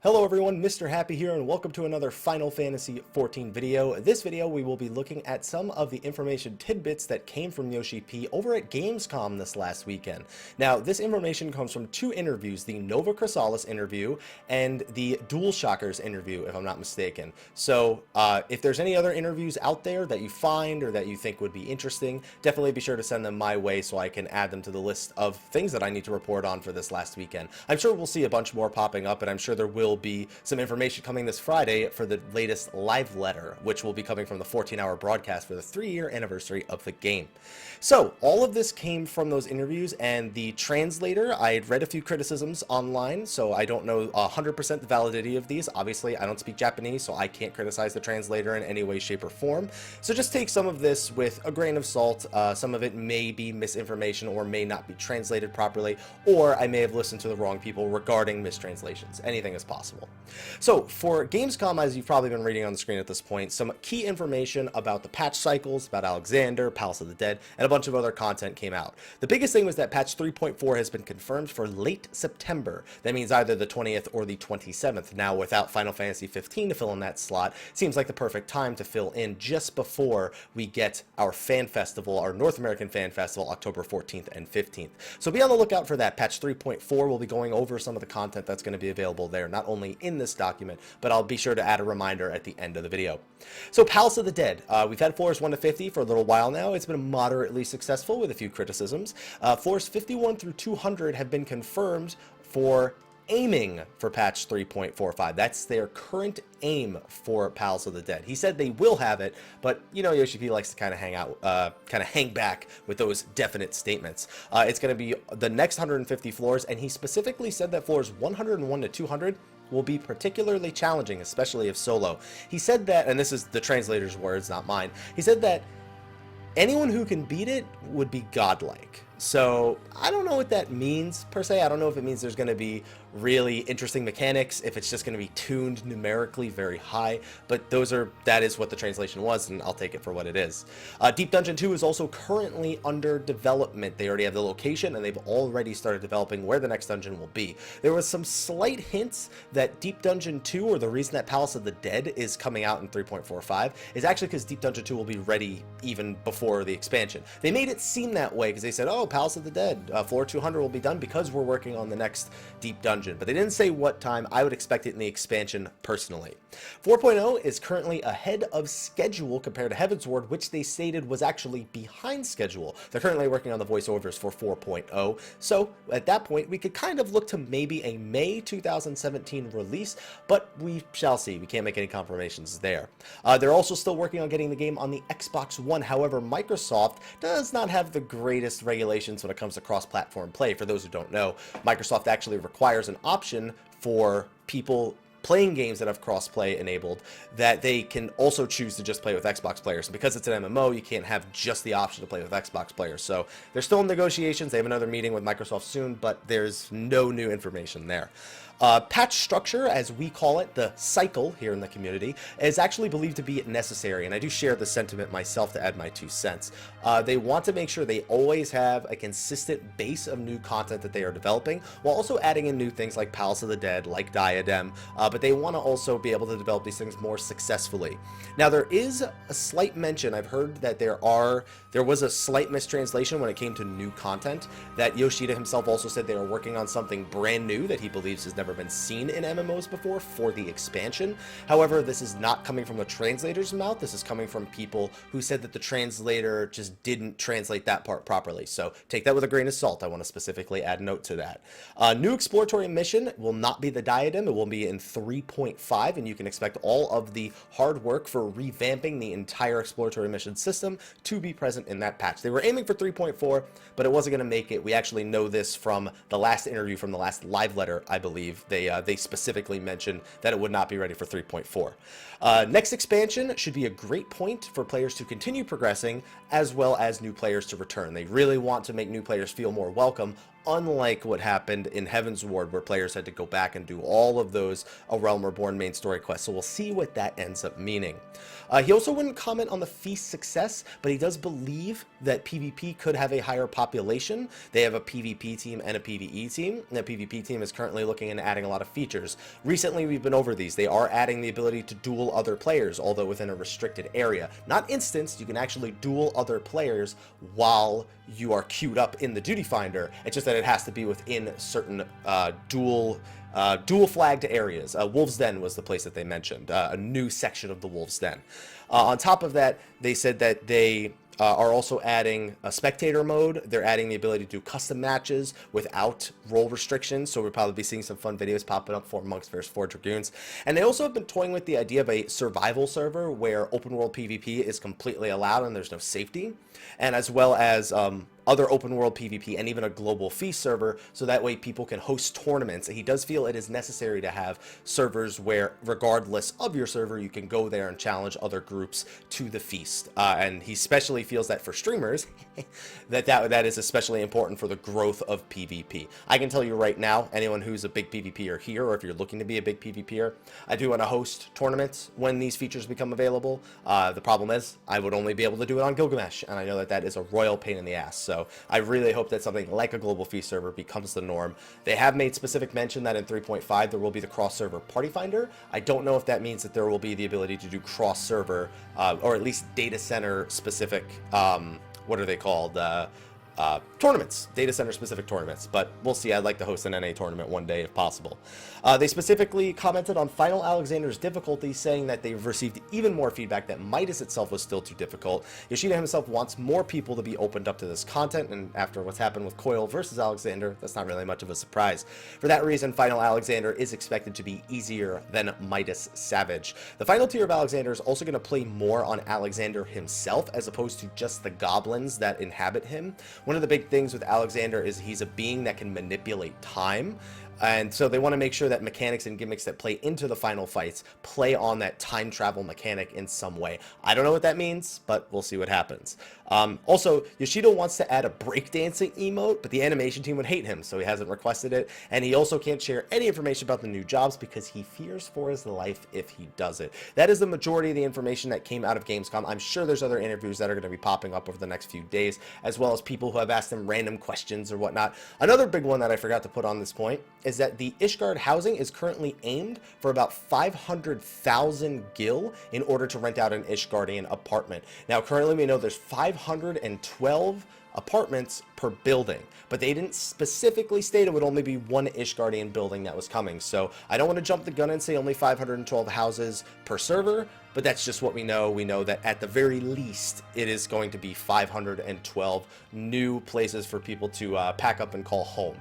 Hello everyone, Mr. Happy here, and welcome to another Final Fantasy XIV video. This video, we will be looking at some of the information tidbits that came from Yoshi P over at Gamescom this last weekend. Now, this information comes from two interviews, the Nova Chrysalis interview and the DualShockers interview, if I'm not mistaken. So, if there's any other interviews out there that you find or that you think would be interesting, definitely be sure to send them my way so I can add them to the list of things that I need to report on for this last weekend. I'm sure we'll see a bunch more popping up, and I'm sure there will be some information coming this Friday for the latest live letter, which will be coming from the 14-hour broadcast for the 3-year anniversary of the game. So all of this came from those interviews, and the translator, I had read a few criticisms online, so I don't know 100% the validity of these. Obviously, I don't speak Japanese, so I can't criticize the translator in any way, shape, or form. So just take some of this with a grain of salt. Some of it may be misinformation or may not be translated properly, or I may have listened to the wrong people regarding mistranslations. Anything is possible. So for Gamescom, as you've probably been reading on the screen at this point, some key information about the patch cycles, about Alexander, Palace of the Dead, and a bunch of other content came out. The biggest thing was that patch 3.4 has been confirmed for late September. That means either the 20th or the 27th. Now, without Final Fantasy XV to fill in that slot, seems like the perfect time to fill in just before we get our fan festival, our North American Fan Festival, October 14th and 15th. So be on the lookout for that. Patch 3.4 will be going over some of the content that's going to be available there, not only in this document, but I'll be sure to add a reminder at the end of the video. So Palace of the Dead, we've had floors 1 to 50 for a little while now. It's been moderately successful with a few criticisms. Floors 51 through 200 have been confirmed for aiming for patch 3.45. That's their current aim for Palace of the Dead. He said they will have it, but you know Yoshi P likes to kind of hang back with those definite statements. It's going to be the next 150 floors, and he specifically said that floors 101 to 200 will be particularly challenging, especially if solo. He said that, and this is the translator's words, not mine, he said that anyone who can beat it would be godlike. So I don't know what that means per se. I don't know if it means there's going to be really interesting mechanics, if it's just going to be tuned numerically very high, but that is what the translation was, and I'll take it for what it is. Deep Dungeon 2 is also currently under development. They already have the location, and they've already started developing where the next dungeon will be. There was some slight hints that Deep Dungeon 2, or the reason that Palace of the Dead is coming out in 3.45, is actually because Deep Dungeon 2 will be ready even before the expansion. They made it seem that way because they said, oh, Palace of the Dead, floor 200 will be done because we're working on the next Deep Dungeon. But they didn't say what time. I would expect it in the expansion personally. 4.0 is currently ahead of schedule compared to Heavensward, which they stated was actually behind schedule. They're currently working on the voiceovers for 4.0. So at that point, we could kind of look to maybe a May 2017 release, but we shall see. We can't make any confirmations there. They're also still working on getting the game on the Xbox One. However, Microsoft does not have the greatest regulations when it comes to cross-platform play. For those who don't know, Microsoft actually requires an option for people playing games that have cross-play enabled that they can also choose to just play with Xbox players. And because it's an MMO, you can't have just the option to play with Xbox players. So they're still in negotiations. They have another meeting with Microsoft soon, but there's no new information there. Patch structure, as we call it, the cycle here in the community, is actually believed to be necessary, and I do share the sentiment myself to add my 2 cents. They want to make sure they always have a consistent base of new content that they are developing, while also adding in new things like Palace of the Dead, like Diadem, but they want to also be able to develop these things more successfully. Now, there is a slight mention, I've heard that there was a slight mistranslation when it came to new content, that Yoshida himself also said they are working on something brand new that he believes has never been seen in MMOs before for the expansion. However, this is not coming from the translator's mouth. This is coming from people who said that the translator just didn't translate that part properly. So take that with a grain of salt. I want to specifically add note to that. New exploratory mission will not be the Diadem. It will be in 3.5, and you can expect all of the hard work for revamping the entire exploratory mission system to be present in that patch. They were aiming for 3.4, but it wasn't going to make it. We actually know this from the last interview, from the last live letter, I believe. They specifically mentioned that it would not be ready for 3.4. Next expansion should be a great point for players to continue progressing, as well as new players to return. They really want to make new players feel more welcome unlike what happened in Heaven's Ward, where players had to go back and do all of those A Realm Reborn main story quests. So we'll see what that ends up meaning. He also wouldn't comment on the feast's success, but he does believe that PvP could have a higher population. They have a PvP team and a PvE team, and the PvP team is currently looking into adding a lot of features. Recently, we've been over these. They are adding the ability to duel other players, although within a restricted area. Not instanced, you can actually duel other players while you are queued up in the duty finder. It's just that it has to be within certain dual flagged areas. Wolf's Den was the place that they mentioned, a new section of the Wolf's Den. On top of that, they said that they are also adding a spectator mode. They're adding the ability to do custom matches without role restrictions, so we'll probably be seeing some fun videos popping up for Monks vs. Four Dragoons. And they also have been toying with the idea of a survival server where open world PvP is completely allowed and there's no safety, and as well as other open world PvP and even a global feast server, so that way people can host tournaments. He does feel it is necessary to have servers where, regardless of your server, you can go there and challenge other groups to the feast. And he especially feels that for streamers, that is especially important for the growth of PvP. I can tell you right now, anyone who's a big PvPer here, or if you're looking to be a big PvPer, I do want to host tournaments when these features become available. The problem is, I would only be able to do it on Gilgamesh, and I know that that is a royal pain in the ass. So I really hope that something like a global feast server becomes the norm. They have made specific mention that in 3.5 there will be the cross-server party finder. I don't know if that means that there will be the ability to do cross-server, or at least data center specific, what are they called? Tournaments, data center specific tournaments, but we'll see. I'd like to host an NA tournament one day if possible. They specifically commented on Final Alexander's difficulty, saying that they've received even more feedback that Midas itself was still too difficult. Yoshida himself wants more people to be opened up to this content, and after what's happened with Coil versus Alexander, that's not really much of a surprise. For that reason, Final Alexander is expected to be easier than Midas Savage. The final tier of Alexander is also going to play more on Alexander himself, as opposed to just the goblins that inhabit him. One of the big things with Alexander is he's a being that can manipulate time. And so they want to make sure that mechanics and gimmicks that play into the final fights play on that time travel mechanic in some way. I don't know what that means, but we'll see what happens. Also, Yoshida wants to add a breakdancing emote, but the animation team would hate him, so he hasn't requested it. And he also can't share any information about the new jobs because he fears for his life if he does it. That is the majority of the information that came out of Gamescom. I'm sure there's other interviews that are going to be popping up over the next few days, as well as people who have asked him random questions or whatnot. Another big one that I forgot to put on this point is that the Ishgard housing is currently aimed for about 500,000 gil in order to rent out an Ishgardian apartment. Now, currently we know there's 512 apartments per building, but they didn't specifically state it would only be one Ishgardian building that was coming. So I don't want to jump the gun and say only 512 houses per server, but that's just what we know. We know that at the very least, it is going to be 512 new places for people to pack up and call home.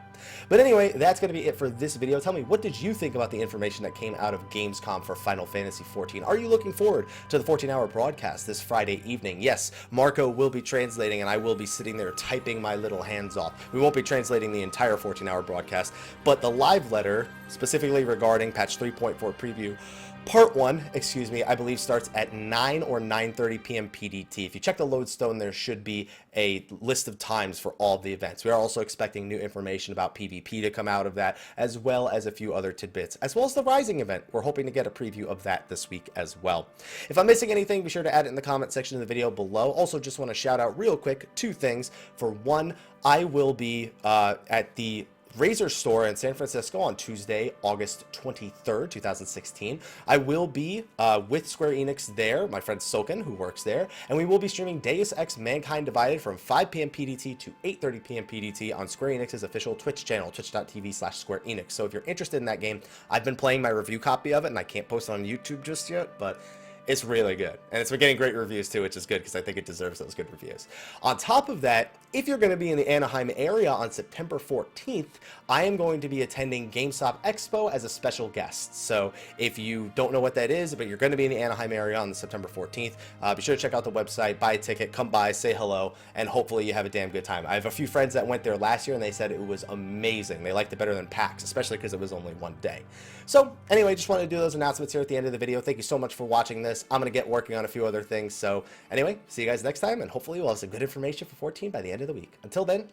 But anyway, that's going to be it for this video. Tell me, what did you think about the information that came out of Gamescom for Final Fantasy XIV? Are you looking forward to the 14-hour broadcast this Friday evening? Yes, Marco will be translating, and I will be sitting there typing my little hands off. We won't be translating the entire 14-hour broadcast, but the live letter, specifically regarding patch 3.4 preview, Part 1, excuse me, I believe starts at 9 or 9:30 p.m. PDT. If you check the lodestone, there should be a list of times for all the events. We are also expecting new information about PvP to come out of that, as well as a few other tidbits, as well as the Rising event. We're hoping to get a preview of that this week as well. If I'm missing anything, be sure to add it in the comment section of the video below. Also, just want to shout out real quick two things. For one, I will be at the Razer store in San Francisco on Tuesday, August 23rd, 2016. I will be with Square Enix there, my friend Soken, who works there, and we will be streaming Deus Ex Mankind Divided from 5 p.m. PDT to 8:30 p.m. PDT on Square Enix's official Twitch channel, twitch.tv/Square Enix. So if you're interested in that game, I've been playing my review copy of it, and I can't post it on YouTube just yet, but it's really good, and it's been getting great reviews too, which is good because I think it deserves those good reviews. On top of that, if you're going to be in the Anaheim area on September 14th, I am going to be attending GameStop Expo as a special guest. So if you don't know what that is, but you're going to be in the Anaheim area on September 14th, be sure to check out the website, buy a ticket, come by, say hello, and hopefully you have a damn good time. I have a few friends that went there last year, and they said it was amazing. They liked it better than PAX, especially because it was only one day. So anyway, just wanted to do those announcements here at the end of the video. Thank you so much for watching this. I'm going to get working on a few other things. So anyway, see you guys next time, and hopefully we'll have some good information for 14 by the end of the week. Until then,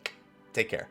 take care.